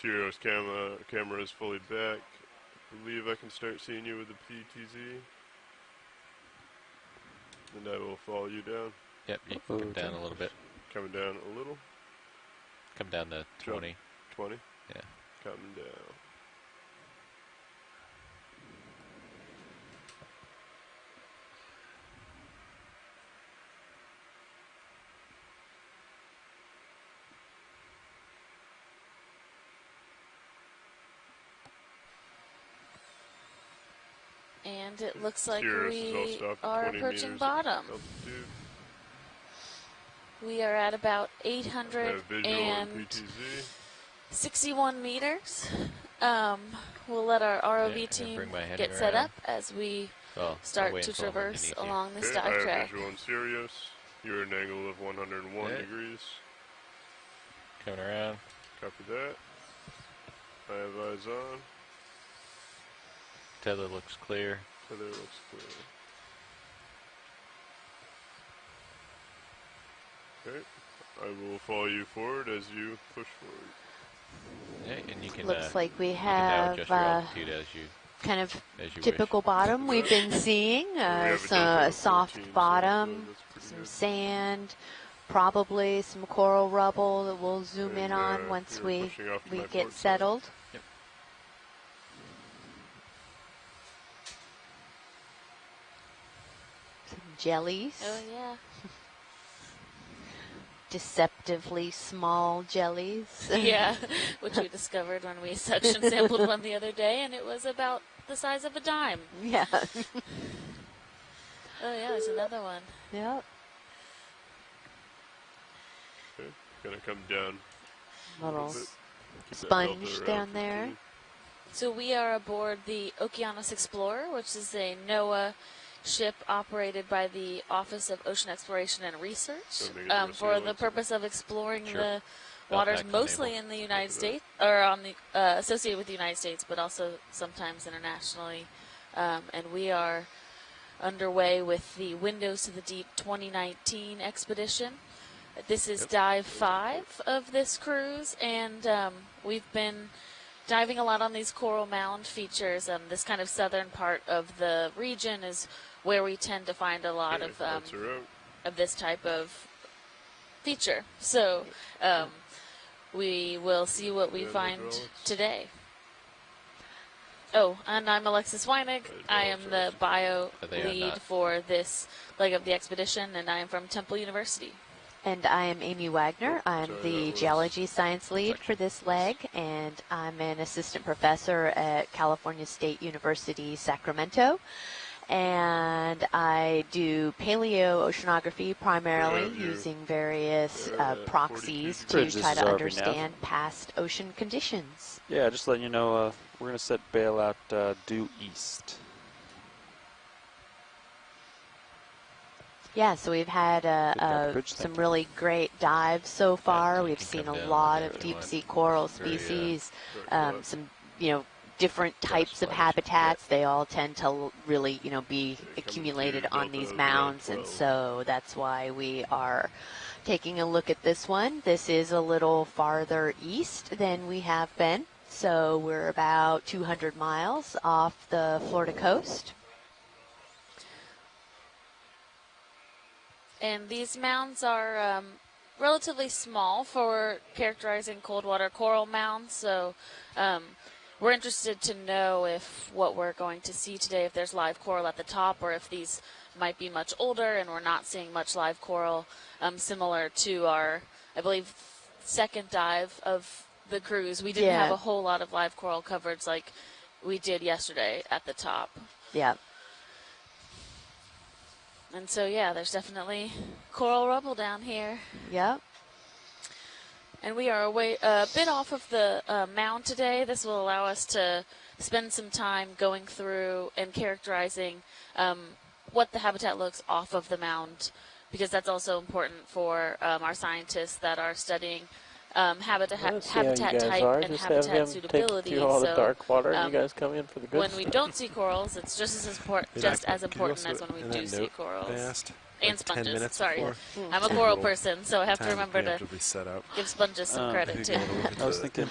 Sirius camera is fully back. I believe I can start seeing you with the PTZ. And I will follow you down. Yep, you can come down a little bit. Coming down a little. Come down to 20. 20? Yeah. Coming down. And it looks like Sirius we are approaching bottom. Altitude. We are at about 861 meters. We'll let our ROV team get set up as we start to traverse along this dive track. I have visual on Sirius. You're at an angle of 101 degrees. Coming around. Copy that. I have eyes on. Tether looks clear. Tether looks clear. Okay. I will follow you forward as you push forward. Yeah, and you can. Looks like we have kind of typical bottom we've been seeing. A soft bottom, some sand, probably some coral rubble that we'll zoom in on once we get settled. Yep. Some jellies. Oh, yeah. Deceptively small jellies. Yeah, which we discovered when we suction sampled one the other day, and it was about the size of a dime. Yeah. Oh, yeah, there's another one. Yep. Okay. Gonna come down. Little sponge down there. So we are aboard the Okeanos Explorer, which is a NOAA ship operated by the Office of Ocean Exploration and Research for the purpose of exploring the waters mostly in the United States, or on the associated with the United States, but also sometimes internationally. And we are underway with the Windows to the Deep 2019 expedition. This is dive 5 of this cruise, and we've been diving a lot on these coral mound features. This kind of southern part of the region is where we tend to find a lot of this type of feature. So we will see what we find today. Oh, and I'm Alexis Weinig. I am the bio lead for this leg of the expedition, and I am from Temple University. And I am Amy Wagner. I'm the geology science lead for this leg, and I'm an assistant professor at California State University, Sacramento. And I do paleoceanography primarily using various proxies to try to understand past ocean conditions. Yeah, just letting you know, we're going to set bail out due east. Yeah, so we've had some really great dives so far. We've seen a lot of deep-sea coral species, some, different types of habitats. They all tend to really, be accumulated on these mounds, and so that's why we are taking a look at this one. This is a little farther east than we have been, so we're about 200 miles off the Florida coast. And these mounds are relatively small for characterizing cold water coral mounds, so we're interested to know if what we're going to see today, if there's live coral at the top, or if these might be much older and we're not seeing much live coral, similar to our, I believe, second dive of the cruise. We didn't have a whole lot of live coral coverage like we did yesterday at the top. Yeah. And so, yeah, there's definitely coral rubble down here. Yep. And we are a bit off of the mound today. This will allow us to spend some time going through and characterizing what the habitat looks off of the mound, because that's also important for our scientists that are studying habitat type and habitat suitability. Take all the dark water, and you guys come in for the good when we don't see corals, it's just as important as when we do see corals. and like 10 sponges. minutes Sorry, before? I'm a coral person, so I have to remember to be set up. give sponges some credit too. I was thinking,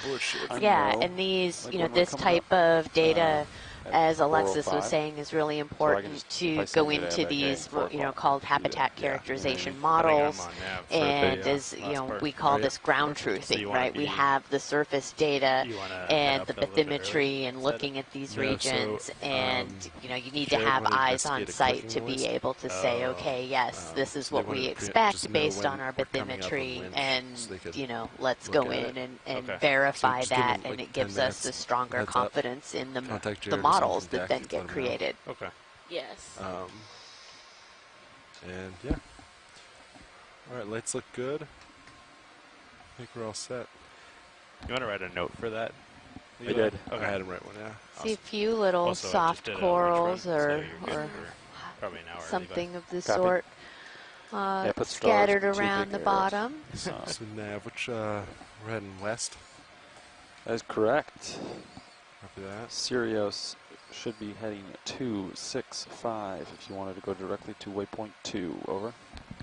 yeah, and these, like you know, when we're this coming type of data, at as Alexis 4:05, was saying, is really important to place go in today, into like, hey, these, 4 you know, o'clock. called habitat characterization models, and as you know, we call this ground truthing, right? We have the surface data and the bathymetry and looking at these regions, and you know, you need to have eyes on site to be able to say, okay, yes, this is what we expect based on our bathymetry, and you know, let's go in and verify that, and it gives us a stronger confidence in the models that then get created. Okay. Yes. And yeah. All right, lights look good. I think we're all set. You want to write a note for that? I did. Okay. I had him write one, yeah. See a few little Also, I just soft did a corals lunch run, or, so you're good or for probably an hour. something of the Copy. sort put scattered stars and 2 around big the arrows. bottom. So Nav, which we're heading west. That is correct. Copy that. Sirius should be heading 265 if you wanted to go directly to waypoint 2. Over.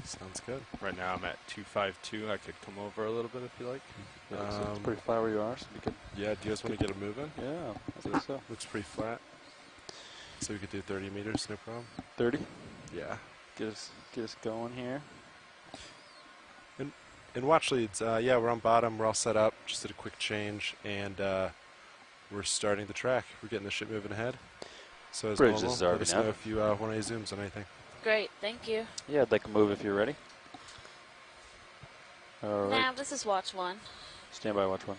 Sounds good. Right now I'm at 252. I could come over a little bit if you like. Yeah, it's pretty flat where you are, so we could. Yeah, do you guys want to get it moving? Yeah, I think so. Looks pretty flat. So we could do 30 meters, no problem. 30. Yeah. Get us going here. And watch leads, yeah, we're on bottom. We're all set up. Just did a quick change, and we're starting the track. We're getting the ship moving ahead. So as Bridge normal, is let already us now. know if you want any zooms on anything. Great. Thank you. Yeah, I'd like to move if you're ready. All right. Now this is watch 1. Stand by, watch 1.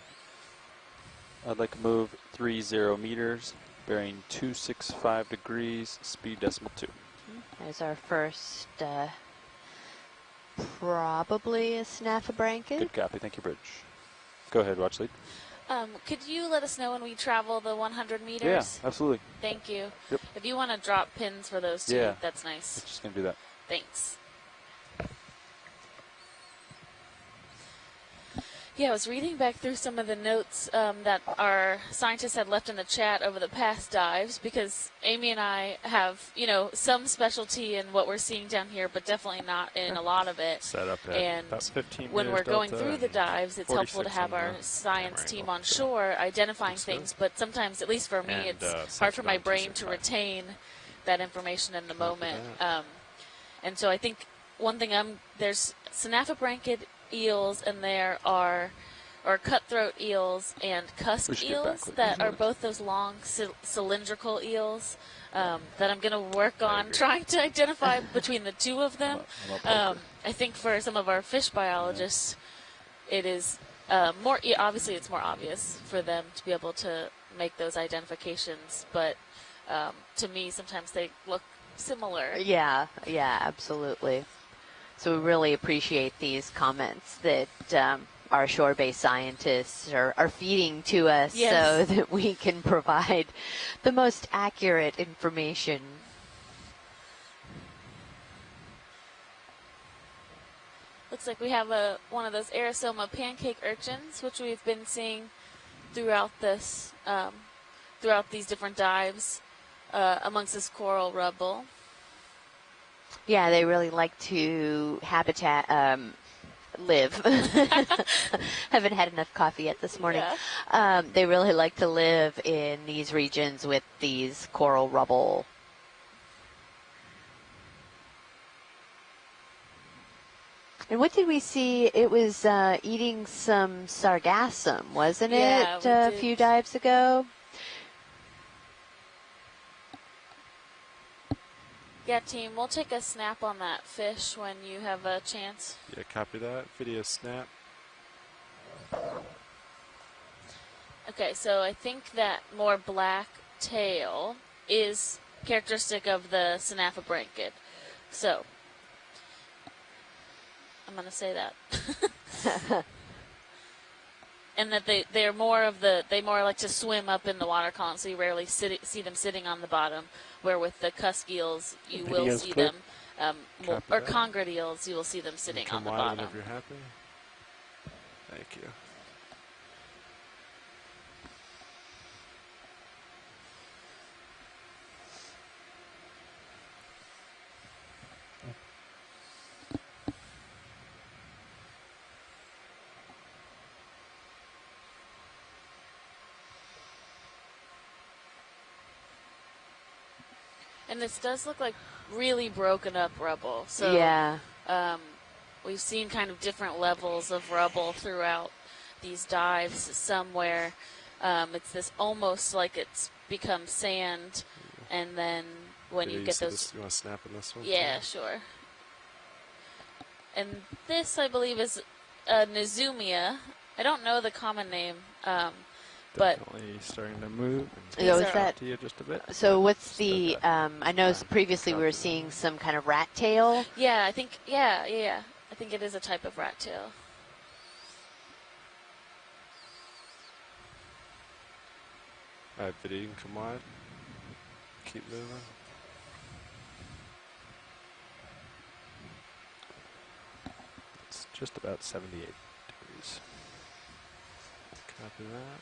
I'd like to move 30 meters, bearing 265 degrees, speed decimal 2. There's our first, probably a snaffabranchid. Good copy. Thank you, Bridge. Go ahead, watch lead. Could you let us know when we travel the 100 meters? Yeah, absolutely. Thank you. Yep. If you want to drop pins for those two, Yeah. that's nice. Just going to do that. Thanks. Yeah, I was reading back through some of the notes that our scientists had left in the chat over the past dives, because Amy and I have, you know, some specialty in what we're seeing down here, but definitely not in a lot of it. Set up at And about 15 when meters we're going delta through the and dives, it's helpful to 46 have on our the science camera team angle, on so shore identifying Looks good. things, but sometimes, at least for me, And, it's hard for my central brain to 265. retain that information in the moment. that. And so I think one thing there's snaffabranchid eels, and there are cutthroat eels and cusk We should get eels back that with are both those long cylindrical eels that I'm going to work on trying to identify between the two of them. I think for some of our fish biologists, it is obviously it's more obvious for them to be able to make those identifications, but to me sometimes they look similar. Yeah, absolutely. So we really appreciate these comments that our shore-based scientists are feeding to us, Yes. so that we can provide the most accurate information. Looks like we have one of those Aerosoma pancake urchins, which we've been seeing throughout this, throughout these different dives amongst this coral rubble. Yeah, they really like to live. Haven't had enough coffee yet this morning. Yeah. They really like to live in these regions with these coral rubble. And what did we see? It was eating some sargassum, wasn't Yeah, it, we a did. few dives ago? Yeah, team, we'll take a snap on that fish when you have a chance. Yeah, copy that. Video snap. Okay, so I think that more black tail is characteristic of the snaffabranchid. So, I'm going to say that. And that they more like to swim up in the water column, so you rarely see them sitting on the bottom, where with the cusk eels, you will Video's see clear. them, Copy or that. congrid eels, you will see them sitting on Come the wide bottom. whenever you're happy. Thank you. And this does look like really broken up rubble. So yeah. We've seen kind of different levels of rubble throughout these dives. Some where it's this almost like it's become sand, and then when you get those, you want to snap in this one? yeah, sure. And this, I believe, is Nizumia. I don't know the common name, but Definitely starting to move. These are- is that, To you just a bit. so what's Just the, okay. I know previously we were seeing some kind of rat tail. yeah, I think, yeah. I think it is a type of rat tail. All right, video, you can come wide. Keep moving. It's just about 78 degrees. Copy that.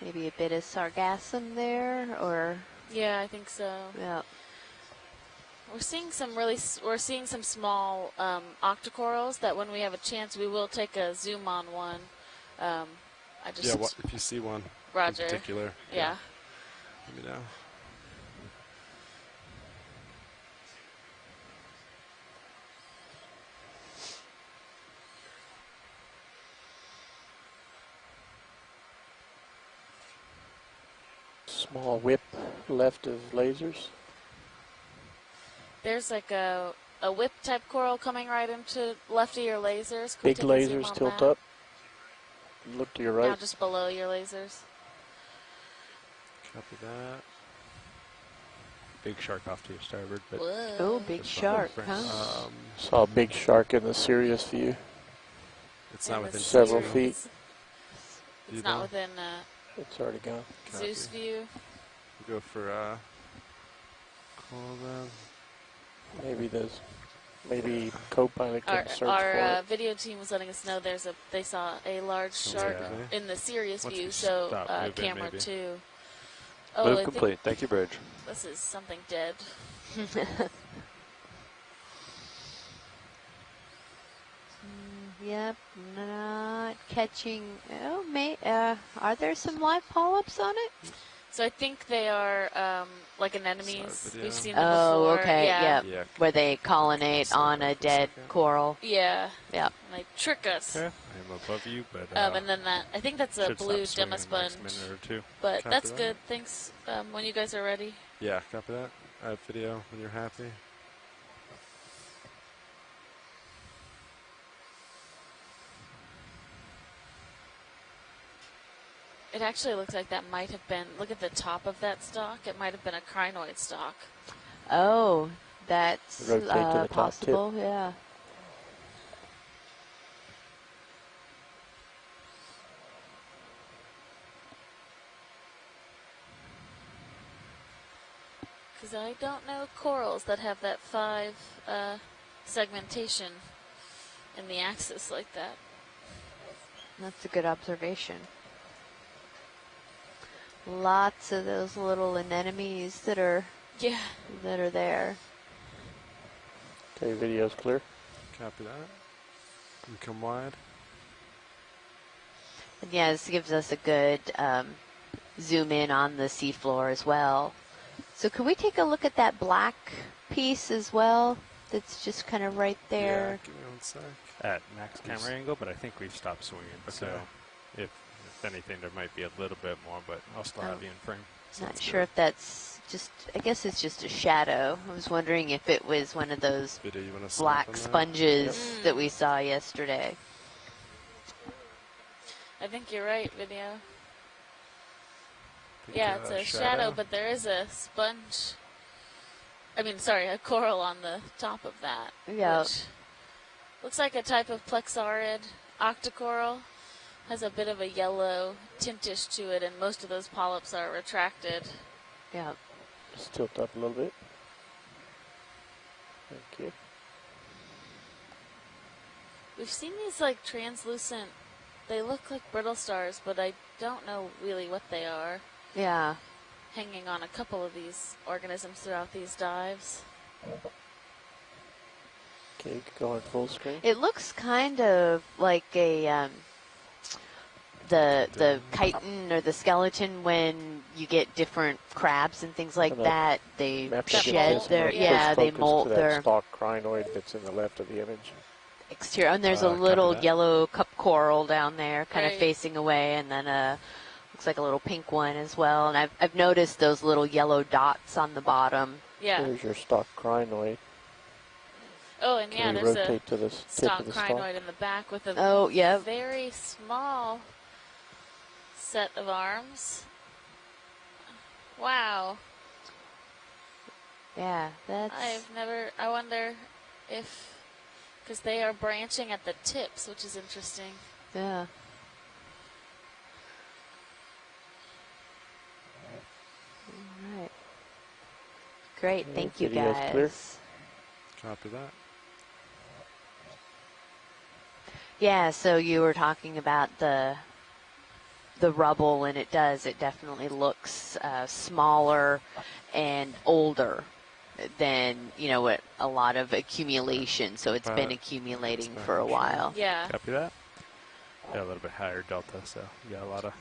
Maybe a bit of sargassum there, or, Yeah, I think so. yeah. We're seeing some small octocorals that when we have a chance we will take a zoom on one. I just Yeah, if you see one Roger. in particular, Yeah. let me know. Small whip left of lasers. There's like a whip type coral coming right into left of your lasers. Can we Big take a zoom lasers on tilt that? up. Look to your Now right. just below your lasers. Copy that. Big shark off to your starboard, but Whoa. Oh, big Just shark, behind the huh? Saw a big shark in the Sirius view. It's And not the within several series. feet. It's You not know? within It's already gone. Zeus view. We'll go for coral then. Maybe co-pilot can search for Our it. video team was letting us know they saw a large shark Yeah. in the Sirius Once view. we So stop moving, camera maybe. 2. Oh, Move I think complete. Thank you, Bridge. this is something dead. Yep, not catching. Oh, are there some live polyps on it? So I think they are like Side anemones. video. We've seen them Oh, before. okay, Yeah. yep. Yeah. Where they colonate Slow on down a for a dead second. coral. Yeah. Yep. And they trick us. okay. I am above you, but And then I think that's a should stop blue swinging in the demasponge. next minute or two. But Copy that's that. good. Thanks. When you guys are ready. Yeah, copy that. All right, video, when you're happy. It actually looks like that might have been. Look at the top of that stalk. It might have been a crinoid stalk. Oh, that's Rotate to the top tip. possible, yeah. Because I don't know corals that have that 5 segmentation in the axis like that. That's a good observation. Lots of those little anemones that are Yeah. there. Okay, video's clear. Copy that. And come wide. And yeah, this gives us a good zoom in on the seafloor as well. So can we take a look at that black piece as well? That's just kind of right Yeah, there. give me one sec. At max camera angle, but I think we've stopped swinging. So Okay. if anything, there might be a little bit more, but I'll still have you in frame. Not sure if that's just, I guess it's just a shadow. I was wondering if it was one of those Video, you want to black sponges that we saw yesterday. I think you're right, video. Yeah, it's a shadow, but there is a sponge. I mean, sorry, a coral on the top of that. Yeah. Which looks like a type of plexaurid octocoral. Has a bit of a yellow tintish to it, and most of those polyps are retracted. Yeah. Just tilt up a little bit. Thank you. We've seen these like translucent, they look like brittle stars, but I don't know really what they are. Yeah. hanging on a couple of these organisms throughout these dives. Okay, go on full screen. It looks kind of like a the chitin or the skeleton when you get different crabs and things like that. They shed their they molt their stalk crinoid that's in the left of the image. Exterior, and there's a little yellow cup coral down there, kind of facing away, and then looks like a little pink one as well. And I've noticed those little yellow dots on the bottom. Yeah. There's your stalk crinoid. Oh, and Can there's rotate a to the stalk crinoid in the back with a very small set of arms. Wow. Yeah, that's. I wonder if, because they are branching at the tips, which is interesting. Yeah. All right. Great, thank you guys. Clear. Copy that. Yeah, so you were talking about the rubble, and it definitely looks smaller and older than, a lot of accumulation. So it's been accumulating for a while. Yeah. Copy that. Yeah, a little bit higher delta, so you got a lot of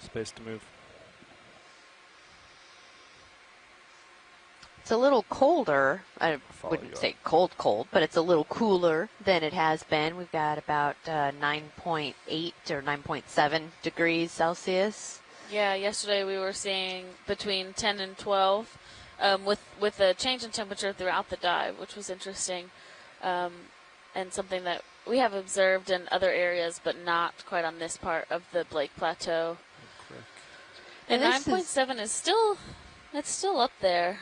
space to move. It's a little colder. I wouldn't say cold, but it's a little cooler than it has been. We've got about 9.8 or 9.7 degrees Celsius. Yeah, yesterday we were seeing between 10 and 12 with a change in temperature throughout the dive, which was interesting, and something that we have observed in other areas, but not quite on this part of the Blake Plateau. And 9.7 is still up there.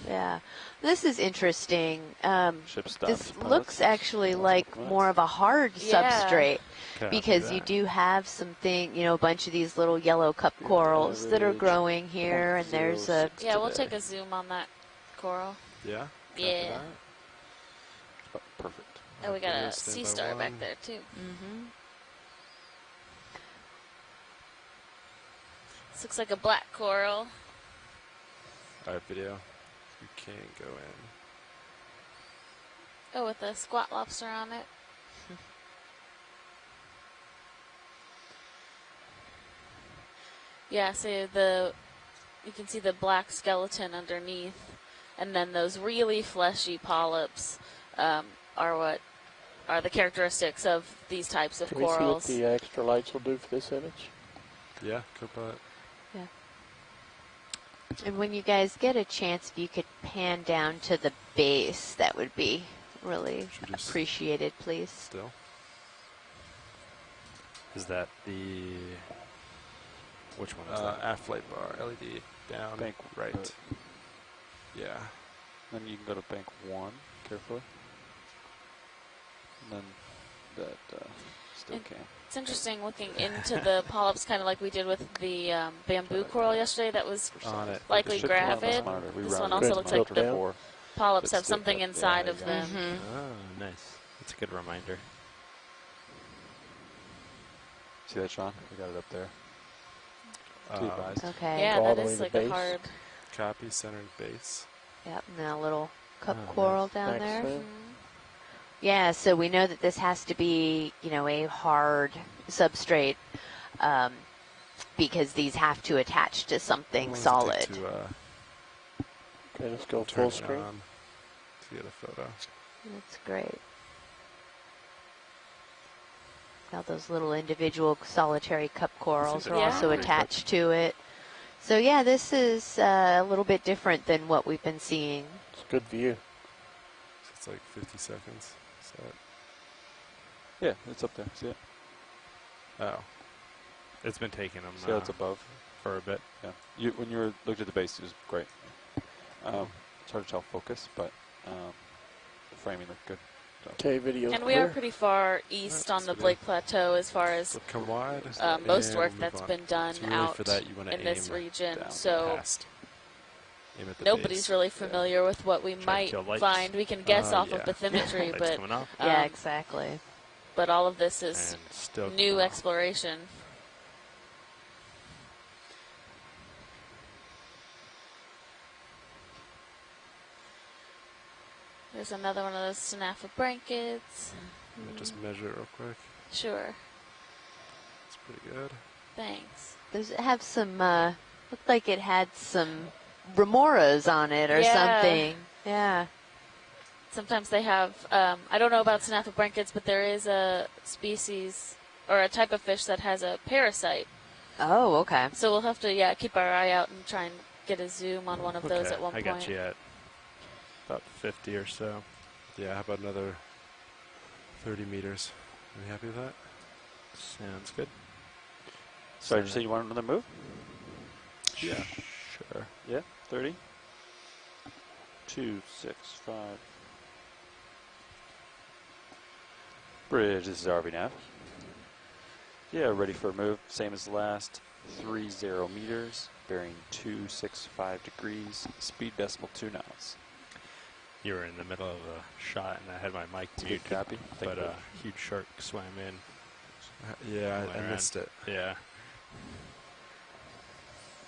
Yeah, this is interesting. Ship stops, this looks actually like more of a hard substrate because you do have something, a bunch of these little yellow cup corals that are growing here, and there's a... Yeah, we'll take a zoom on that coral. Yeah? Yeah. Oh, perfect. Oh, we got a sea star back there, too. Mm-hmm. This looks like a black coral. All right, video. You can't go in. Oh, with a squat lobster on it. Yeah, so you can see the black skeleton underneath, and then those really fleshy polyps are the characteristics of these types of corals. Can we see what the extra lights will do for this image? Yeah, Copilot. Yeah. And when you guys get a chance, if you could pan down to the base, that would be really appreciated, please. Still. Is that the... Which one is that? Aft light bar, LED down, Bank right. Yeah. Then you can go to bank 1 carefully. And then that still can. It's interesting looking into the polyps, kind of like we did with the bamboo coral yesterday that was likely gravid. This one also looks like the polyps have something inside of them. Oh, nice. That's a good reminder. See that, Sean? We got it up there. Okay. Yeah, that is like a hard... Copy, centered base. Yep, and then a little cup coral down there. Excellent. Yeah, so we know that this has to be, a hard substrate because these have to attach to something solid. Okay, let's go full screen. To get a photo. That's great. Now those little individual solitary cup corals are also attached to it. So yeah, this is a little bit different than what we've been seeing. It's a good view. So it's like 50 seconds. Yeah, it's up there. See it? Oh. It's been taking them See how it's above? For a bit. Yeah. When you looked at the base, it was great. It's hard to tell focus, but the framing looked good. So. Okay, video. And we are pretty far east on the Blake Plateau as far as come wide, most work that's been done out in this region. So nobody's really familiar with what we might find. We can guess off of bathymetry, but yeah, exactly. But all of this is new exploration. There's another one of those Snafa blankets. Let me just measure it real quick. Sure. It's pretty good. Thanks. Does it have some, looked like it had some remoras on it or something. Yeah. Sometimes they have, I don't know about Snafa blankets, but there is a species or a type of fish that has a parasite. Oh, okay. So we'll have to, keep our eye out and try and get a zoom on one of those at one I point. got you at about 50 or so. Yeah, how about another 30 meters? Are you happy with that? Sounds good. Sorry, did you say you want another move? Yeah. Sure. Yeah, 30. 2, 6, 5. Bridge, this is RV nav. Yeah, ready for a move. Same as the last. 30 meters, bearing 265 degrees, speed decimal 2 knots. You were in the middle of a shot, and I had my mic muted. Good copy. But a huge shark swam in. Yeah, I missed it. Yeah.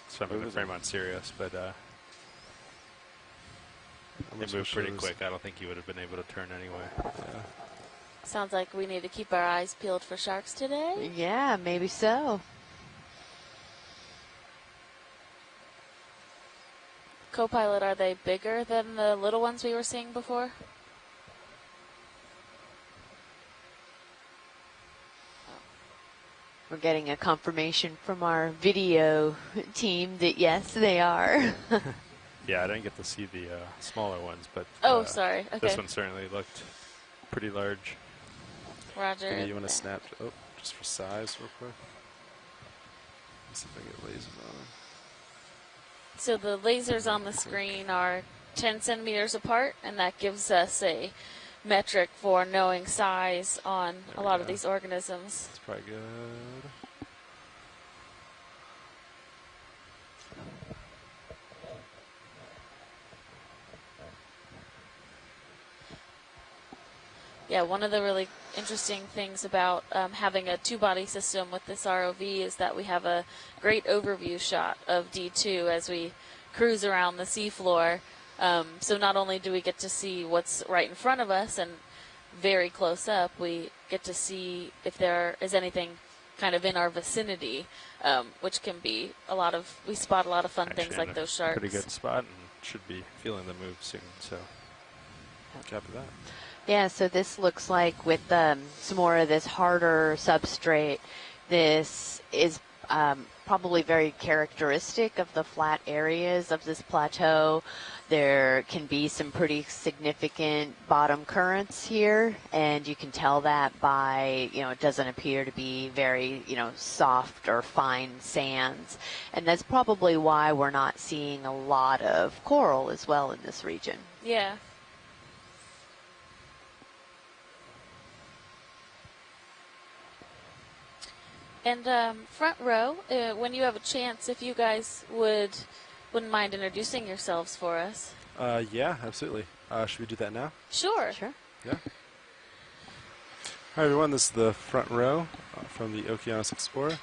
Swam in the Fremont Sirius, but it moved pretty quick. I don't think you would have been able to turn anyway. Yeah. Sounds like we need to keep our eyes peeled for sharks today. Yeah, maybe so. Co-pilot, are they bigger than the little ones we were seeing before? We're getting a confirmation from our video team that yes, they are. Yeah, I didn't get to see the smaller ones, but sorry. Okay. This one certainly looked pretty large. Roger. Okay, you want to snap? Oh, just for size, real quick. Let's see if I get lasers on them. So the lasers on the screen are 10 centimeters apart, and that gives us a metric for knowing size on a lot of these organisms. That's probably good. Yeah, one of the really interesting things about having a two-body system with this ROV is that we have a great overview shot of D2 as we cruise around the seafloor. So not only do we get to see what's right in front of us and very close up, we get to see if there is anything kind of in our vicinity, which can be we spot a lot of fun things like those sharks. Pretty good spot, and should be feeling the move soon, so copy that. Yeah, so this looks like with some more of this harder substrate, this is probably very characteristic of the flat areas of this plateau. There can be some pretty significant bottom currents here, and you can tell that by, it doesn't appear to be very, soft or fine sands. And that's probably why we're not seeing a lot of coral as well in this region. Yeah. And front row, when you have a chance, if you guys wouldn't mind introducing yourselves for us. Yeah, absolutely. Should we do that now? Sure. Sure. Yeah. Hi, everyone. This is the front row from the Okeanos Explorer.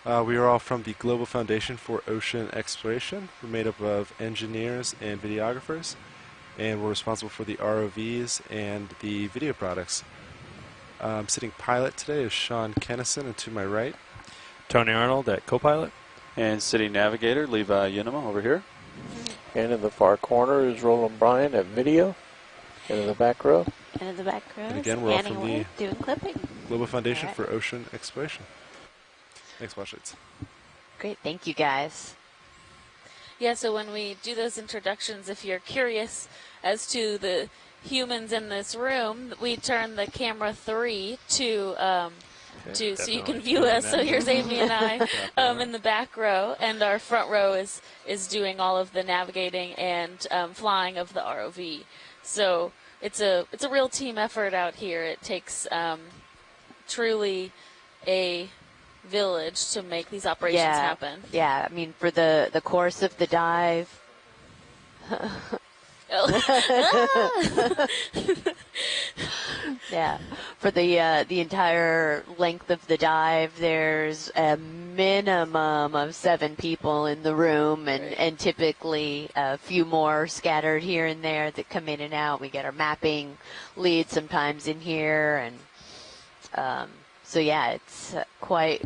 We are all from the Global Foundation for Ocean Exploration. We're made up of engineers and videographers, and we're responsible for the ROVs and the video products. Sitting pilot today is Sean Kennison, and to my right, Tony Arnold at co-pilot. And city navigator, Levi Unema over here. And in the far corner is Roland Bryan at video. And in the back row. And in the back row and is again, we're all Annie from White the doing clipping. Global Foundation All right. for Ocean Exploration. Thanks, Washlights. Great, thank you guys. Yeah, so when we do those introductions, if you're curious as to the humans in this room, we turn the camera 3 to so you can view us. So here's Amy and I in the back row, and our front row is doing all of the navigating and flying of the ROV. So it's a real team effort out here. It takes truly a village to make these operations happen. Yeah, I mean, for the course of the dive. Yeah, for the entire length of the dive, there's a minimum of 7 people in the room, and typically a few more scattered here and there that come in and out. We get our mapping lead sometimes in here, and so yeah, it's quite.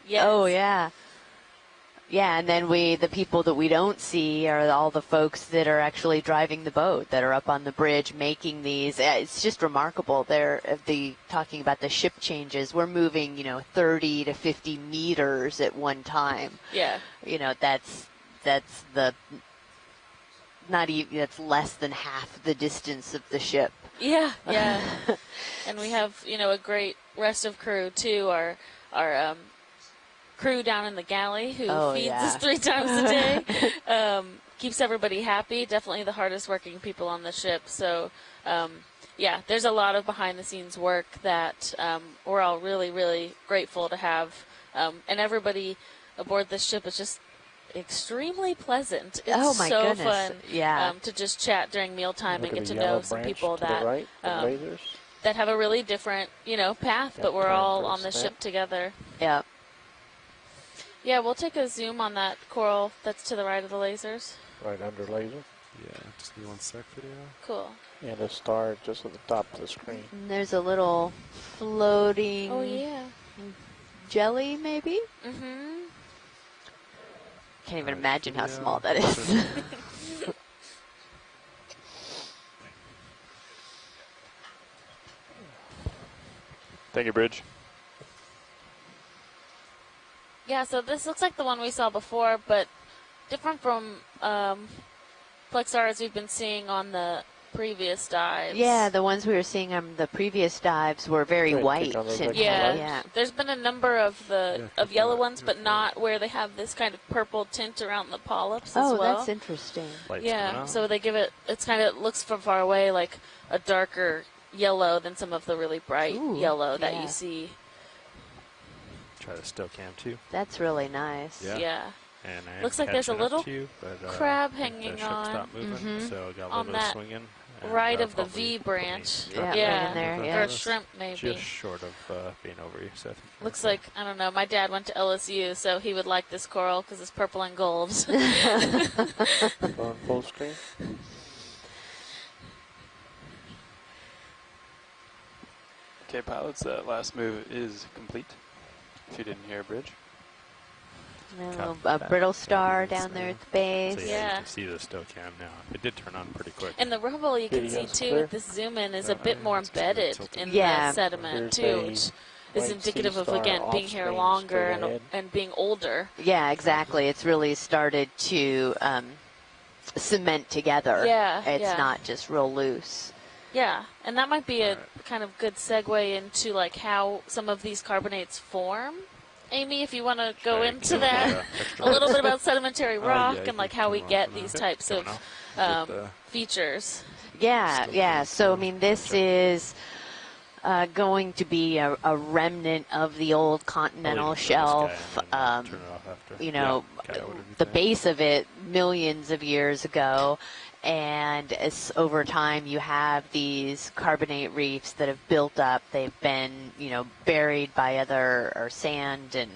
Yes. Oh yeah. Yeah, and then the people that we don't see are all the folks that are actually driving the boat, that are up on the bridge making these. It's just remarkable. They're talking about the ship changes. We're moving, 30 to 50 meters at one time. Yeah. That's not even, that's less than half the distance of the ship. Yeah, yeah. And we have, a great rest of crew too. Our crew down in the galley who feeds us 3 times a day, keeps everybody happy. Definitely the hardest working people on the ship. So, there's a lot of behind the scenes work that we're all really, really grateful to have. And everybody aboard this ship is just extremely pleasant. It's my so goodness. fun Yeah. To just chat during mealtime and get to know yellow some branch people to the right, lasers. that have a really different, path, but we're time all for a on the snack. ship together. Yeah. Yeah, we'll take a zoom on that coral that's to the right of the lasers. Right under laser. Yeah, just give me 1 sec, video. Cool. And a star just at the top of the screen. And there's a little floating Oh, yeah. jelly, maybe? Mm-hmm. Can't even Alright, imagine how video. small that is. Thank you, Bridge. Yeah, so this looks like the one we saw before, but different from Plexars we've been seeing on the previous dives. Yeah, the ones we were seeing on the previous dives were very Right, white. click on those and- extra Yeah. yeah. There's been a number of Yeah, yellow click ones, that. but not where they have this kind of purple tint around the polyps Oh, as well. that's interesting. Lights coming Yeah, out. so they give it's kind of looks from far away like a darker yellow than some of the really bright Ooh, yellow that yeah. you see. Try the still cam too. That's really nice. Yeah. Yeah. And I Looks am like there's a catching up little to you, but, crab I think hanging the ship on. stopped moving, Mhm. so got a On little bit that of swinging. and, right of the probably V branch. put me Yeah, Yeah. right in there, moving yeah. Or on a this, shrimp, maybe. Just short of being over you. So I think you're Looks okay. like, I don't know, my dad went to LSU, so he would like this coral because it's purple and gold. On full screen. Okay, pilots, that last move is complete. If you didn't hear, Bridge. And Cut a that. brittle star Yeah, down there at the So base. yeah, Yeah. you can see the still cam now. It did turn on pretty quick. And the rubble you can see Video's too clear. with this zoom in is a bit yeah, more it's just kinda embedded tilted. in Yeah. the sediment There's too, a which is white indicative of sea again star being off here screen longer straight ahead. and being older. Yeah, exactly. It's really started to cement together. Yeah, It's yeah. not just real loose. Yeah, and that might be a Alright. kind of good segue into like how some of these carbonates form. Amy, if you want to go Should I into give that extra a little lights? bit about sedimentary rock yeah, and like you how can we turn get off these now. types Coming of out. Get the features. Yeah, Still yeah. pretty So, I cool. mean, this is going to be a remnant of the old I'll continental leave it for this shelf. guy and then turn it off after. You know, Yeah, okay, whatever you the think. base of it millions of years ago. And as over time, you have these carbonate reefs that have built up. They've been, buried by other sand and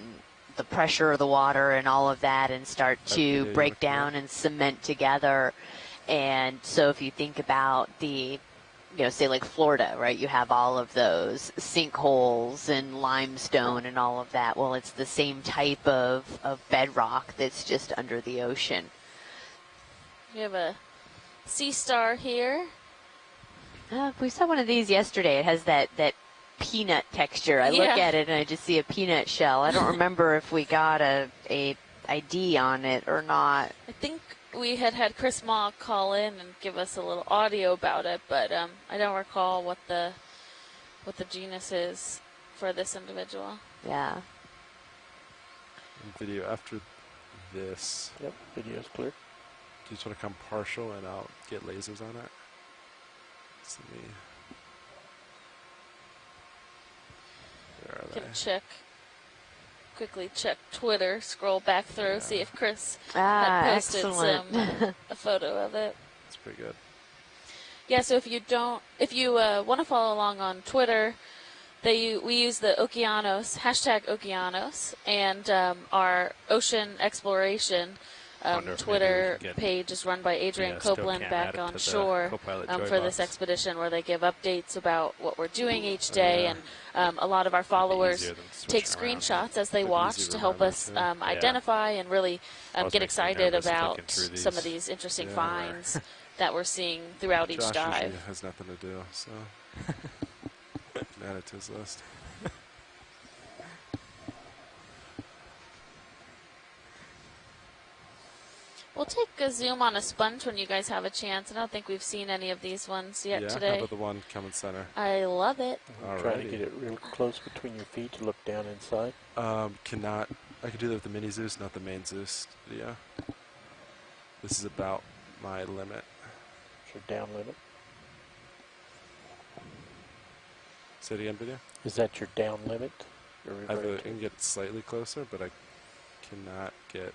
the pressure of the water and all of that, and start That to video you're break looking at? down and cement together. And so if you think about the, say like Florida, right? You have all of those sinkholes and limestone and all of that. Well, it's the same type of bedrock that's just under the ocean. We have a sea star here. We saw one of these yesterday. It has that peanut texture. I look Yeah. at it and I just see a peanut shell. I don't remember if we got a ID on it or not. I think we had Chris Maw call in and give us a little audio about it, but I don't recall what the genus is for this individual. Yeah. video after this. Yep, video's clear. Do you just want to come partial and I'll get lasers on it? Let's see. Where are Can they? check quickly check Twitter, scroll back through, see if Chris had posted a photo of it. It's pretty good. Yeah, so if you want to follow along on Twitter, we use the Okeanos, #Okeanos, and our ocean exploration Twitter page is run by Adrian Copeland back on shore for this expedition, where they give updates about what we're doing each day, and a lot of our followers take screenshots as they watch to help us identify and really get excited about some of these interesting finds that we're seeing throughout each dive. Josh has nothing to do, so add it to his list. We'll take a zoom on a sponge when you guys have a chance. I don't think we've seen any of these ones yet today. How about the one coming center? I love it. Trying to get it real close between your feet to look down inside. Cannot. I could do that with the mini Zeus, not the main Zeus. Yeah. This is about my limit. It's your down limit. Say it again, video. Is that your down limit? I can get slightly closer, but I cannot get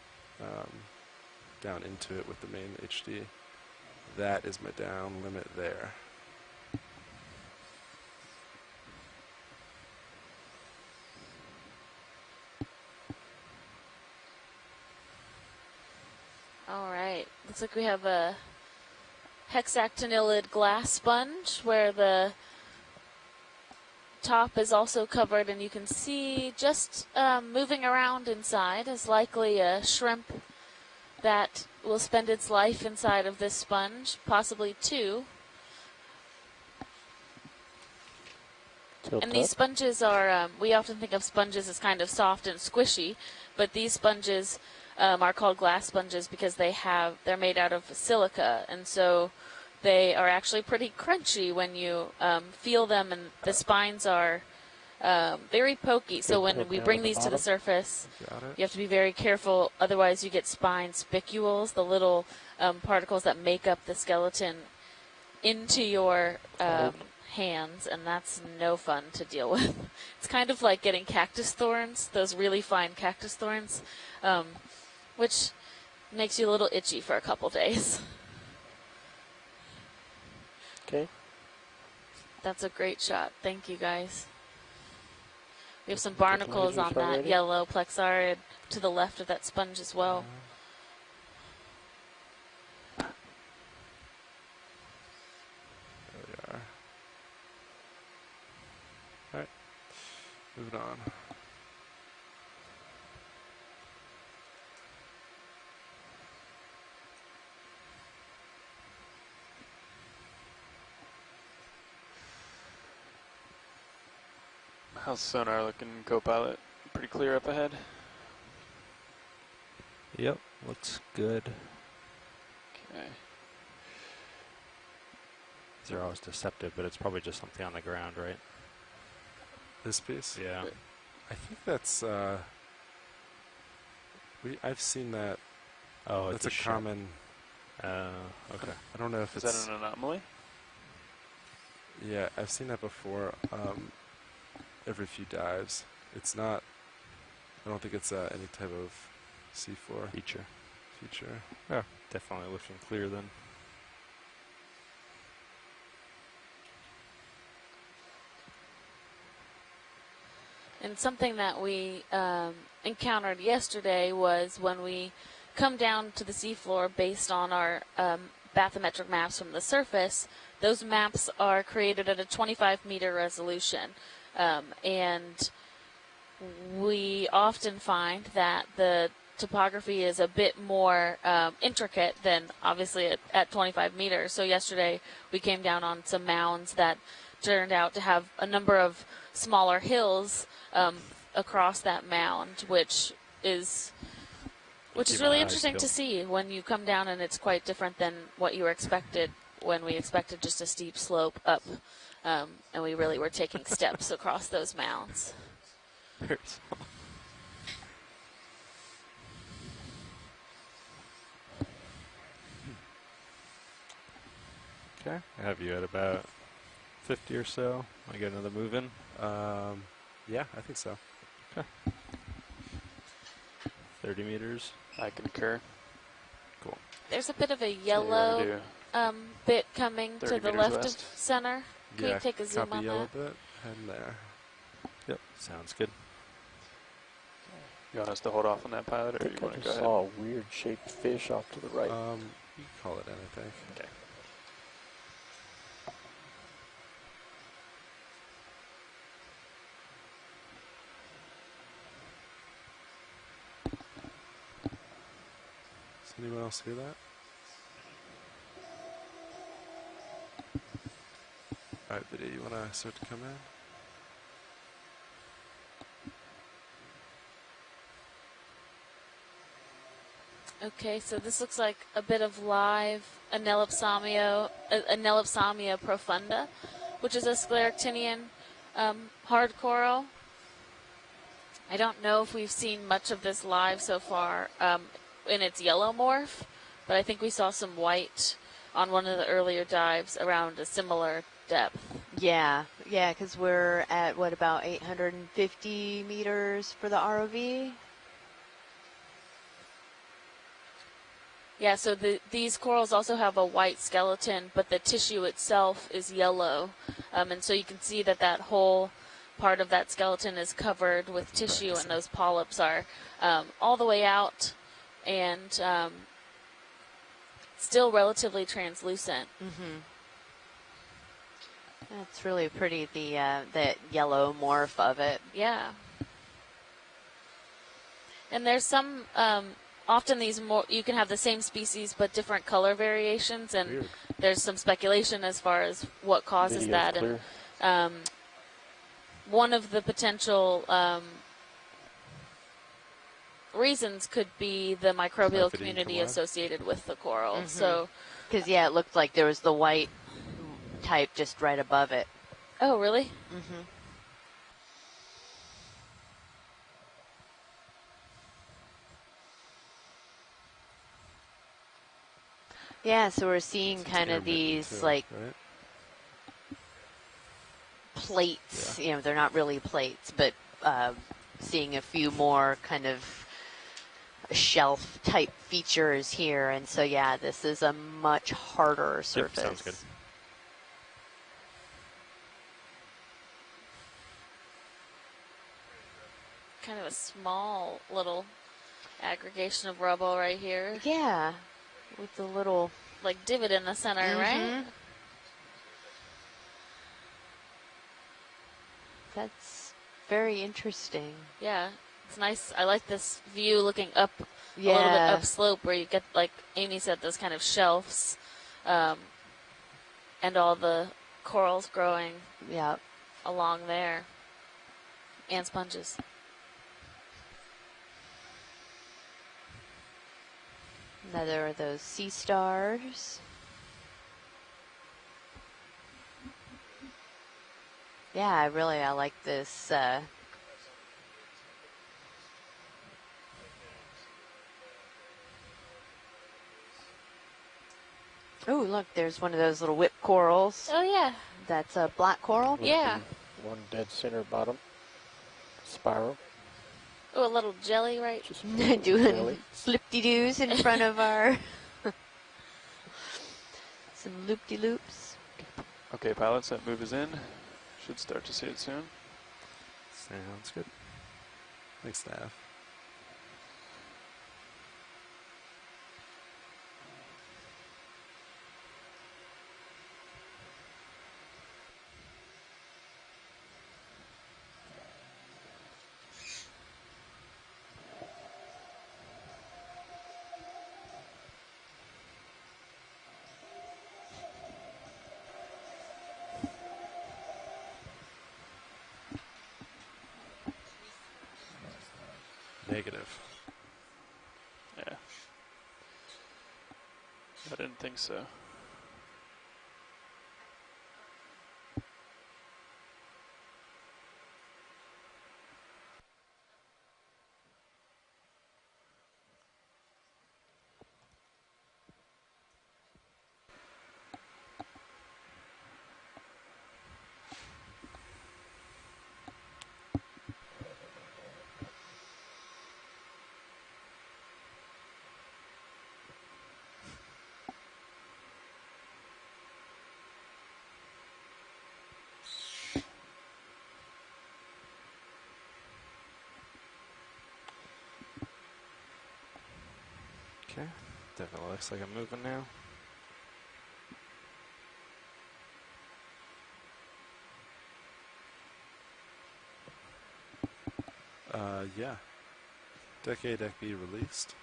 down into it with the main HD. That is my down limit there. All right. Looks like we have a hexactinellid glass sponge where the top is also covered, and you can see just moving around inside is likely a shrimp that will spend its life inside of this sponge, possibly two. And these sponges are, we often think of sponges as kind of soft and squishy, but these sponges are called glass sponges because they're made out of silica, and so they are actually pretty crunchy when you feel them, and the spines are very pokey. So when we bring these to the surface, you have to be very careful, otherwise you get spine spicules, the little particles that make up the skeleton, into your hands, and that's no fun to deal with. It's kind of like getting cactus thorns, those really fine cactus thorns, which makes you a little itchy for a couple days. Okay. That's a great shot. Thank you, guys. We have some barnacles on that yellow plexarid to the left of that sponge as well. There we are. All right, moving on. How's sonar looking, co-pilot? Pretty clear up ahead? Yep, looks good. Okay. These are always deceptive, but it's probably just something on the ground, right? This piece? Yeah. I think that's, I've seen that. Oh, it's a common. Okay. I don't know if Is it's. that an anomaly? Yeah, I've seen that before. Every few dives. It's not. I don't think it's any type of C4 feature. Yeah, definitely looking clear then. And something that we encountered yesterday was when we come down to the seafloor based on our bathymetric maps from the surface, those maps are created at a 25-meter resolution. And we often find that the topography is a bit more intricate than obviously at 25 meters. So yesterday we came down on some mounds that turned out to have a number of smaller hills across that mound, which is really interesting to see when you come down, and it's quite different than what you were expected when we expected just a steep slope up. And we really were taking steps across those mounds. Very small. Okay, I have you at about 50 or so. I get another move in. Yeah, I think so. Okay. 30 meters. I concur. Cool. There's a bit of a So you yellow wanna bit coming 30 to the meters left west? of center. Can Yeah, we take a zoom copy on yellow that? bit. Heading there. Yep, sounds good. You want us to hold off on that pilot, I or you think I want to go just ahead? saw a weird shaped fish off to the right. You can call it anything. Okay. Does anyone else hear that? Alright, video, you want to start to come in? Okay, so this looks like a bit of live Anelopsamia profunda, which is a scleractinian hard coral. I don't know if we've seen much of this live so far in its yellow morph, but I think we saw some white on one of the earlier dives around a similar depth. Yeah, because we're at, what, about 850 meters for the ROV? Yeah, so these corals also have a white skeleton, but the tissue itself is yellow. And so you can see that that whole part of that skeleton is covered with tissue, and those polyps are all the way out and still relatively translucent. Mm-hmm. That's really pretty, the yellow morph of it. Yeah. And there's some... often these you can have the same species but different color variations, and Weird. there's some speculation as far as what causes Video's that. clear. And one of the potential reasons could be the microbial Life at community Incola. associated with the coral. Mhm. So, Because, yeah, it looked like there was the white type just right above it. oh really? Mm-hmm. Yeah, so we're seeing kind of Intermittent these, too, like, right? plates. You know, they're not really plates, but seeing a few more kind of shelf type features here. And so, yeah, this is a much harder surface. Yep, sounds good. Kind of a small little aggregation of rubble right here, Yeah, with the little... like divot in the center, right? Mhm. That's very interesting. Yeah, it's nice. I like this view looking up Yeah. a little bit upslope where you get, like Amy said, those kind of shelves and all the corals growing Yeah. along there, and sponges. Another of those sea stars. Yeah, I like this. Oh, look, there's one of those little whip corals. Oh yeah, That's a black coral. yeah. One dead center bottom. Spiral. Oh, a little jelly, right? Just Doing jelly. flip-de-doos in front of our... some loop-de-loops. Okay, pilots, that move is in. Should start to see it soon. Sounds good. Thanks, staff. Negative. Yeah. I didn't think so. Okay, definitely looks like I'm moving now. Yeah. Deck A, Deck B released.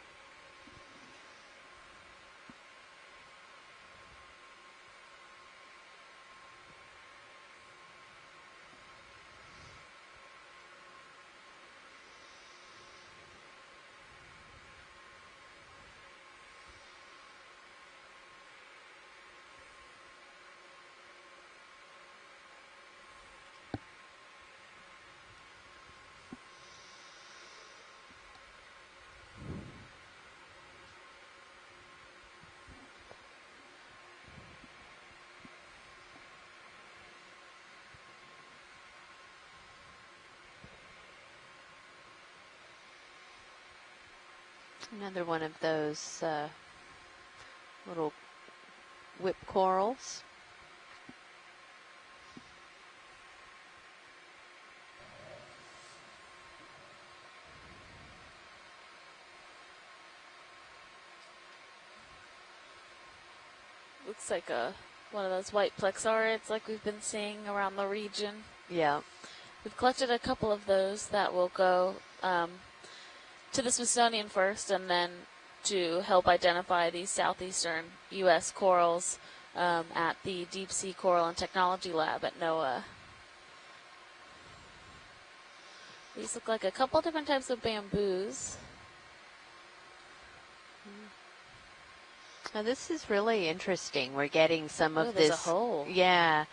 Another one of those little whip corals. Looks like one of those white plexaurids like we've been seeing around the region. Yeah. We've collected a couple of those that will go to the Smithsonian first, and then to help identify these southeastern U.S. corals at the Deep Sea Coral and Technology Lab at NOAA. These look like a couple different types of bamboos. Now this is really interesting. We're getting some of There's this. a hole. Yeah,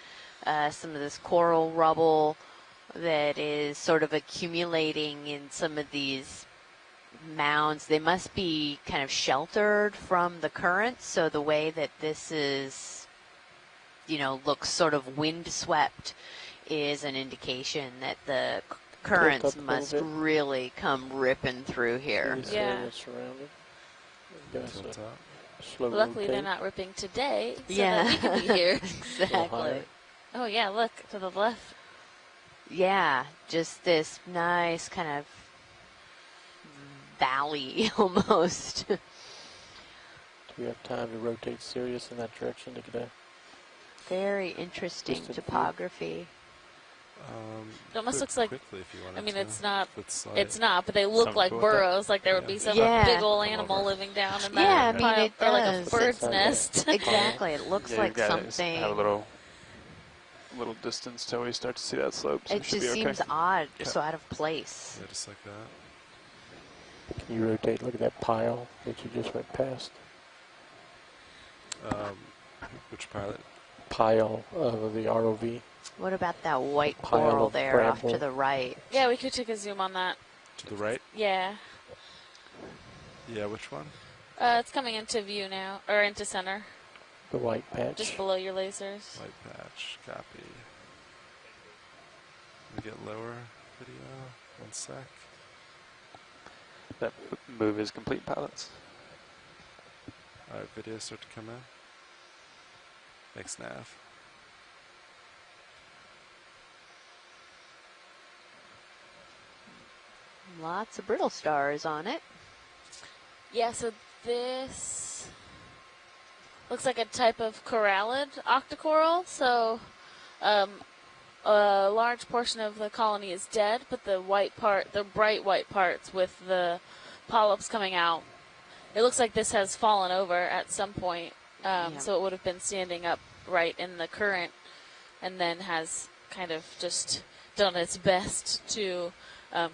some of this coral rubble that is sort of accumulating in some of these mounds. They must be kind of sheltered from the currents, so the way that this is, you know, looks sort of windswept is an indication that the currents must really come ripping through here. Yeah. Surrounded. Luckily, they're not ripping today, so Yeah. that we can be here. Exactly. Oh, yeah, look, to the left. Yeah, just this nice kind of valley almost. Do we have time to rotate Sirius in that direction to get a... Very interesting topography. It almost looks like, quickly if you wanted I mean, to. it's not, but they look like burrows, like there would be some big old animal living down in that Yeah, I mean, it or like does. a bird's nest. Exactly, it looks like something. Have a little distance till we start to see that slope. So It just seems odd, so out of place. Yeah, just like that. Can you rotate? Look at that pile that you just went past. Which pilot? Pile of the ROV. What about that white Pile coral of there off bramble. to the right? Yeah, we could take a zoom on that. To the right? Yeah. Yeah, which one? It's coming into view now, or into center, The white patch. just below your lasers. White patch, copy. Let me get lower video, 1 sec. That move is complete, pilots. Alright, videos start to come in. Thanks, Nav. Lots of brittle stars on it. Yeah, so this looks like a type of corallid octocoral. So a large portion of the colony is dead, but the bright white parts with the polyps coming out, it looks like this has fallen over at some point. So it would have been standing up right in the current and then has kind of just done its best to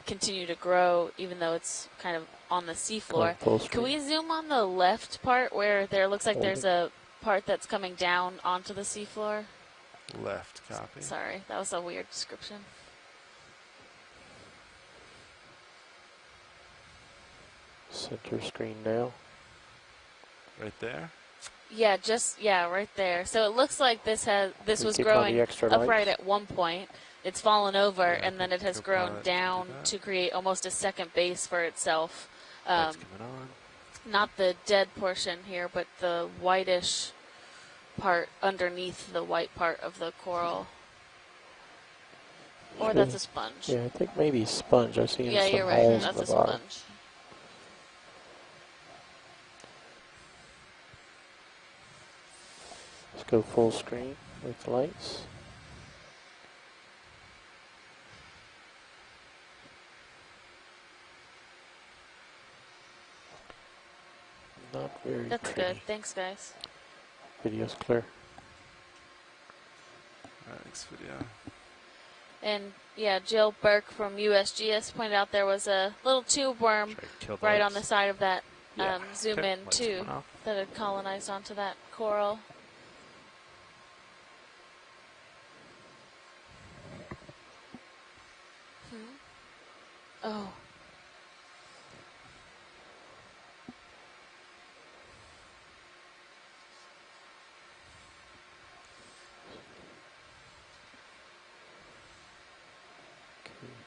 continue to grow, even though it's kind of on the seafloor. Can we zoom on the left part where there looks like there's a part that's coming down onto the seafloor? Left, copy. Sorry, that was a weird description. Center screen now. Right there? Yeah, right there. So it looks like this was growing upright at one point. It's fallen over, and then it has grown down to create almost a second base for itself. That's coming on. Not the dead portion here, but the whitish part underneath the white part of the coral. Or that's a sponge. Yeah, I think maybe sponge. I've seen Yeah, some you're right. holes That's in a the bottom. sponge. Go full screen with lights. Not very That's pretty. good. Thanks, guys. Video's clear. Alright, next video. And yeah, Jill Burke from USGS pointed out there was a little tube worm right on the side of that zoom in too that had colonized onto that coral. Oh.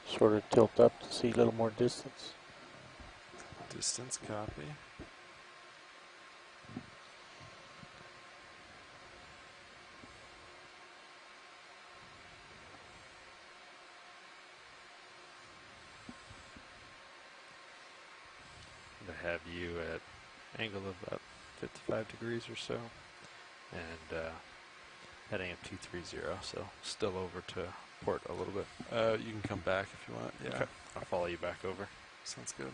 Sort of tilt up to see a little more distance. Distance copy. To have you at angle of about 55 degrees or so, and heading at 230, so still over to port a little bit. You can come back if you want. Yeah. Okay. I'll follow you back over. Sounds good.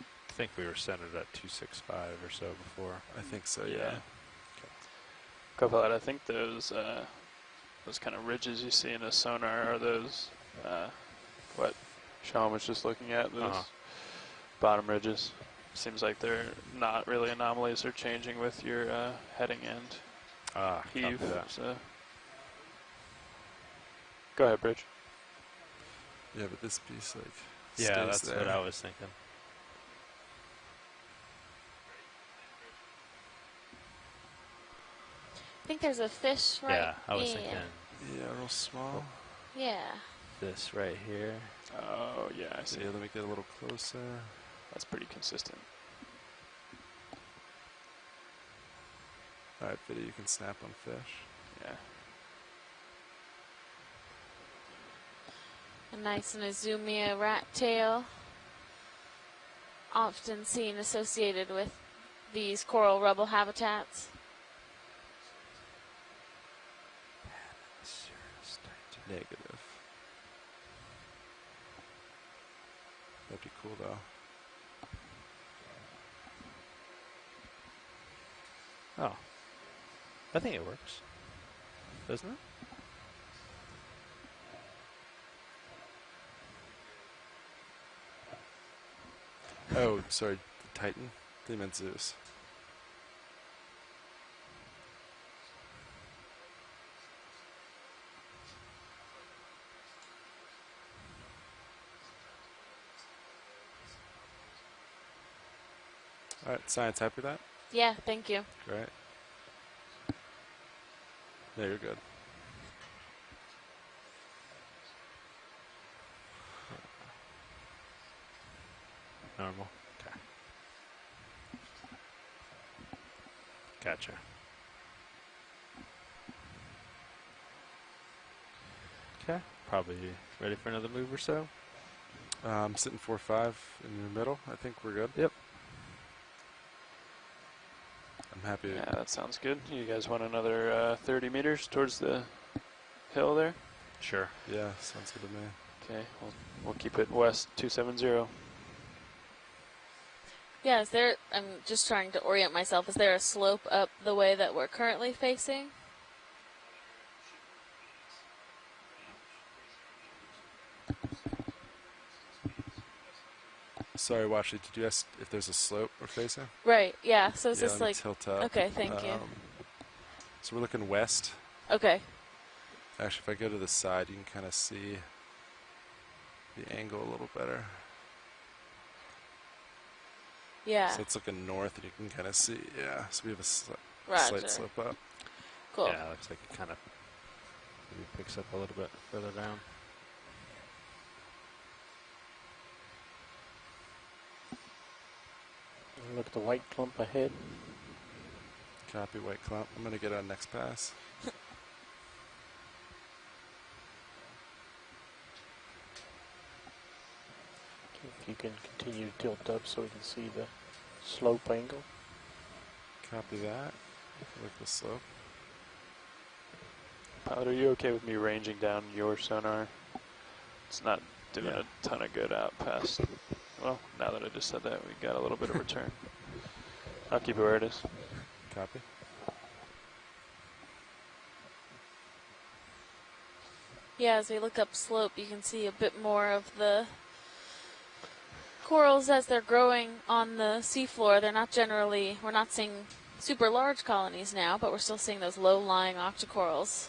I think we were centered at 265 or so before. I think so, Yeah. yeah. Okay. Copilot, I think those kind of ridges you see in a sonar are those, what Sean was just looking at, those bottom ridges. Seems like they're not really anomalies, they're changing with your heading end heave. So. Go ahead, Bridge. Yeah, but this piece, like, Yeah, stays that's there. what I was thinking. I think there's a fish right. Yeah, I was thinking Yeah, real small. Yeah. this right here. Oh, yeah, I So see. yeah, let me get a little closer. That's pretty consistent. Alright, video, you can snap on fish. Yeah. A nice Nezumia rat tail. Often seen associated with these coral rubble habitats. Negative. That'd be cool though. Oh. I think it works. Doesn't it? Oh, sorry, the Titan? They meant Zeus. Alright, science, happy with that? Yeah, thank you. Great. Yeah, you're good. Normal. Okay. Gotcha. Okay. Probably ready for another move or so. Sitting 4-5 in the middle. I think we're good. Yep. I'm happy. Yeah, that sounds good. You guys want another 30 meters towards the hill there? Sure. Yeah, sounds good to me. Okay, we'll keep it west 270. Yeah, is there, I'm just trying to orient myself, is there a slope up the way that we're currently facing? Sorry, Washley, did you ask if there's a slope we're facing? Right, yeah, so is Yeah, this let me like, tilt up. okay, thank you. So we're looking west. Okay, Actually, if I go to the side, you can kind of see the angle a little better. yeah, So it's looking north, and you can kind of see, yeah. So we have a Roger. slight slope up. Cool. Yeah, looks like it kind of maybe picks up a little bit further down. Look at the white clump ahead. Copy, white clump. I'm going to get on next pass. If you can continue to tilt up so we can see the slope angle. Copy that. Look at the slope. Pilot, are you okay with me ranging down your sonar? It's not doing a ton of good out past. Well, now that I just said that, we got a little bit of return. I'll keep it where it is. Copy. Yeah, as we look up slope, you can see a bit more of the corals as they're growing on the seafloor. They're not generally, we're not seeing super large colonies now, but we're still seeing those low-lying octocorals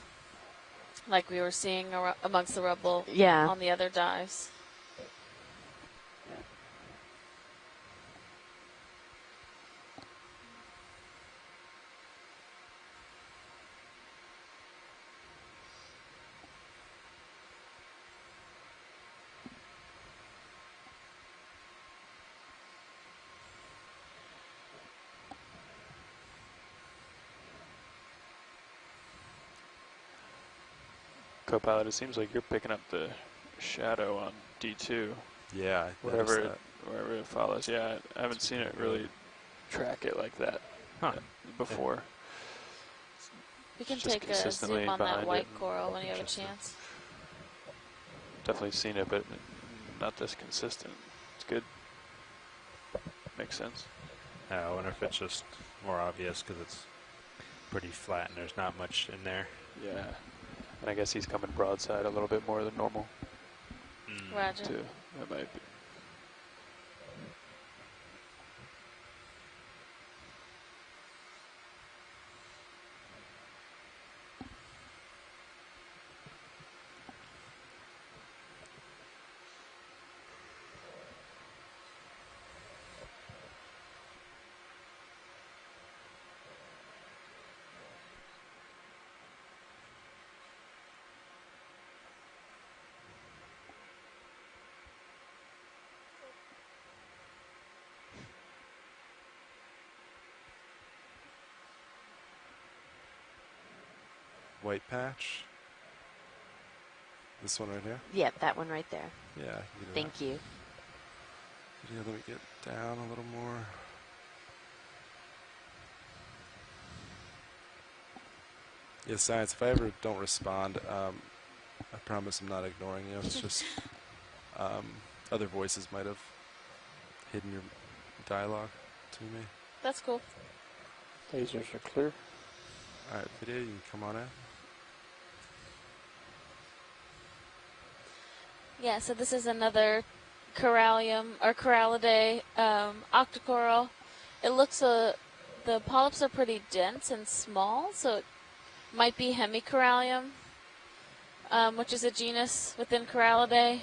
like we were seeing amongst the rubble on the other dives. Co-pilot, it seems like you're picking up the shadow on D2. Yeah, wherever it follows. Yeah, I haven't seen it really track it like that before. We can take a zoom on that white coral when you have a chance. Definitely seen it, but not this consistent. It's good. Makes sense. I wonder if it's just more obvious because it's pretty flat and there's not much in there. Yeah. And I guess he's coming broadside a little bit more than normal. Roger. Too. That might be. White patch. This one right here? Yep, that one right there. Yeah. Thank you. Yeah, let me get down a little more. Yeah, Science, if I ever don't respond, I promise I'm not ignoring you. It's just other voices might have hidden your dialogue to me. That's cool. Lasers are clear. All right, video, you can come on in. Yeah, so this is another corallium or corallidae octocoral. It looks the polyps are pretty dense and small, so it might be hemicorallium, which is a genus within corallidae.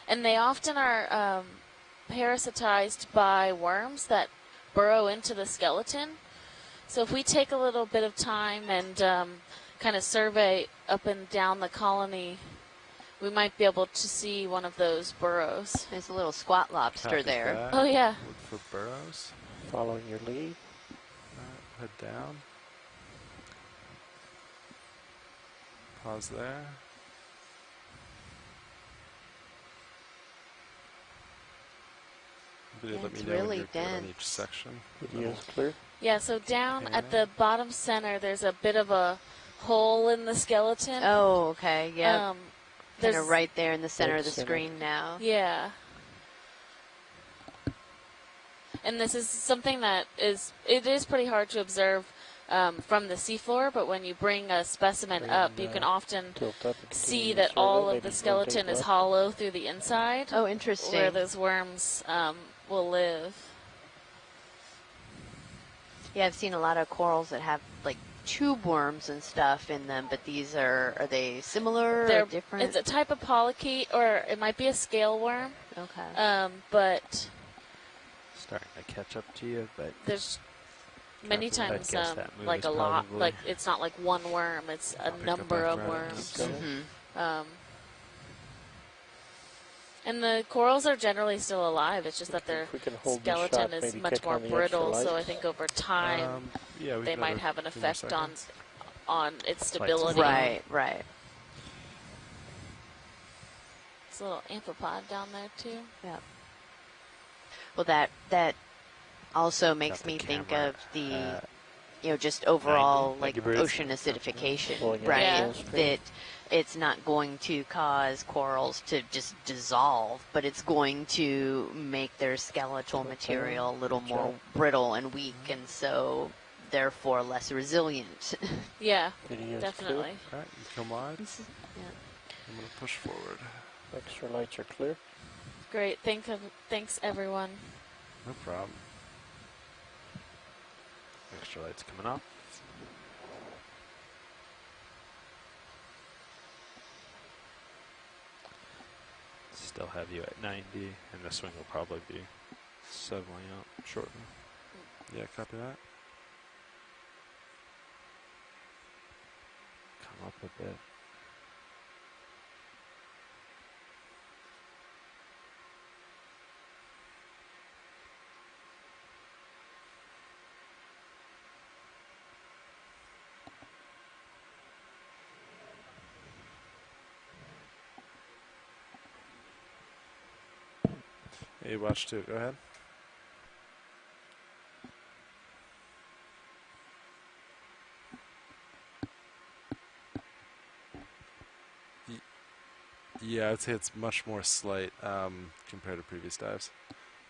And they often are parasitized by worms that burrow into the skeleton. So if we take a little bit of time and kind of survey up and down the colony, we might be able to see one of those burrows. There's a little squat lobster there. That. Oh, yeah. Look for burrows. Following your lead. Head down. Pause there. Video, let me It's know when really you're good on dense. each section. Video's clear. Yeah, so down at the bottom center, there's a bit of a hole in the skeleton. Oh, okay, yeah. Kind There's of right there in the center of the Center. screen now. Yeah. And this is something that it is pretty hard to observe from the seafloor, but when you bring a specimen up, you can often Tilt up and see continue that to all survey. of the Maybe skeleton rotate is left. hollow through the inside, Oh, interesting. where those worms will live. Yeah, I've seen a lot of corals that have like tube worms and stuff in them, but these are they similar or different? It's a type of polychaete, or it might be a scale worm. Okay. But Starting to catch up to you, but there's many I'd times guess that move like is a lot, probably- like it's not like one worm, it's a Pick up number back of right worms. Mhm. And the corals are generally still alive. It's just that their If we can hold this skeleton shot, is maybe much kick more on the extra brittle. So I lights. think over time Yeah, we they can might go have an a few more effect on seconds. its Lights stability. Right, right. There's a little amphipod down there too. Yeah. Well, that also makes got the me think camera of the at just overall like you, Bruce. ocean acidification, Pulling out right? Yeah. full screen. That it's not going to cause corals to just dissolve, but it's going to make their skeletal material a little more brittle and weak, and so therefore less resilient. Yeah, Video's definitely. All right, you come wide. Yeah. I'm going to push forward. Clear. Extra lights are clear. Great. Thanks everyone. No problem. Extra lights coming up. Still have you at 90, and this wing will probably be settling out shortly. Yeah, copy that. Come up a bit. Hey, watch two. Go ahead. Yeah, I'd say it's much more slight compared to previous dives.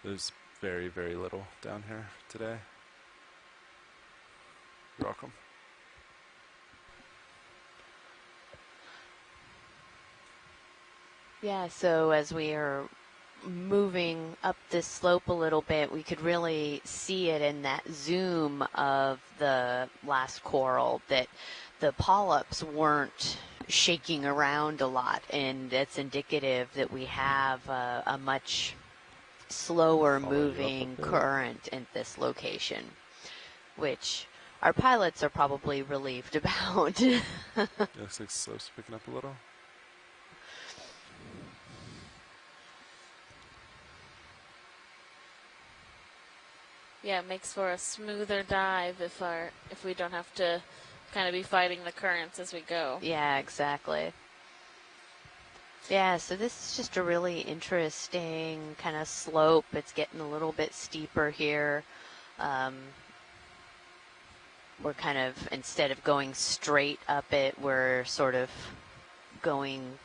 There's very, very little down here today. You're welcome. Yeah, so as we are moving up this slope a little bit, we could really see it in that zoom of the last coral that the polyps weren't shaking around a lot, and that's indicative that we have a much slower moving current in this location, which our pilots are probably relieved about. It looks like slope's picking up a little. Yeah, it makes for a smoother dive if we don't have to kind of be fighting the currents as we go. Yeah, exactly. Yeah, so this is just a really interesting kind of slope. It's getting a little bit steeper here. We're kind of, instead of going straight up it, we're sort of going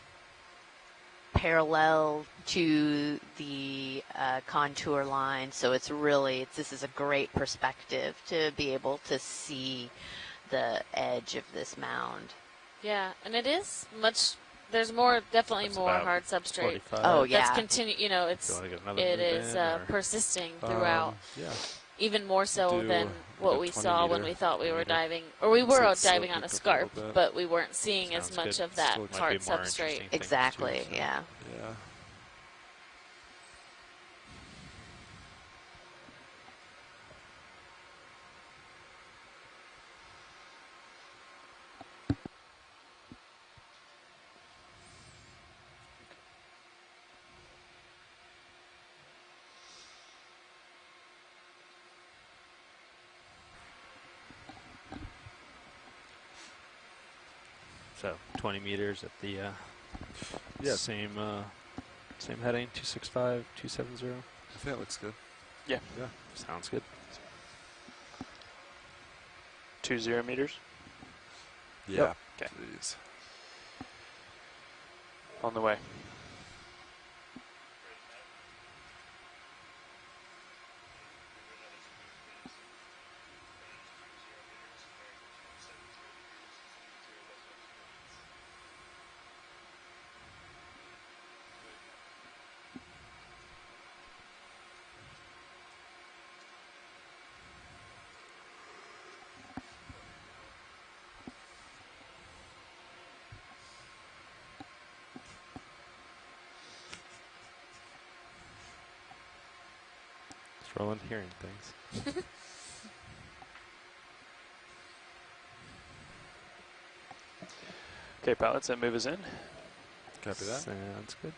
parallel to the contour line. So it's really, this is a great perspective to be able to see the edge of this mound. Yeah, and it is much. There's definitely more hard substrate. 45. Oh, yeah. That's it is persisting throughout. Yeah. Even more so Do than what a we 20 saw when meter, we thought we were 20 diving, or we were So diving slope on a it up a scarp, little bit. but we weren't seeing as Sounds much good. of that Still might be hard more substrate. interesting things Exactly, too, so. yeah. Yeah. So 20 meters at the same heading, 265, 270. I think that looks good. Yeah. Yeah. Sounds good. 20 meters Yeah. Okay. Please. on the way. It's rolling hearing things. Okay, pilots, that move is in. Copy that. Sounds good.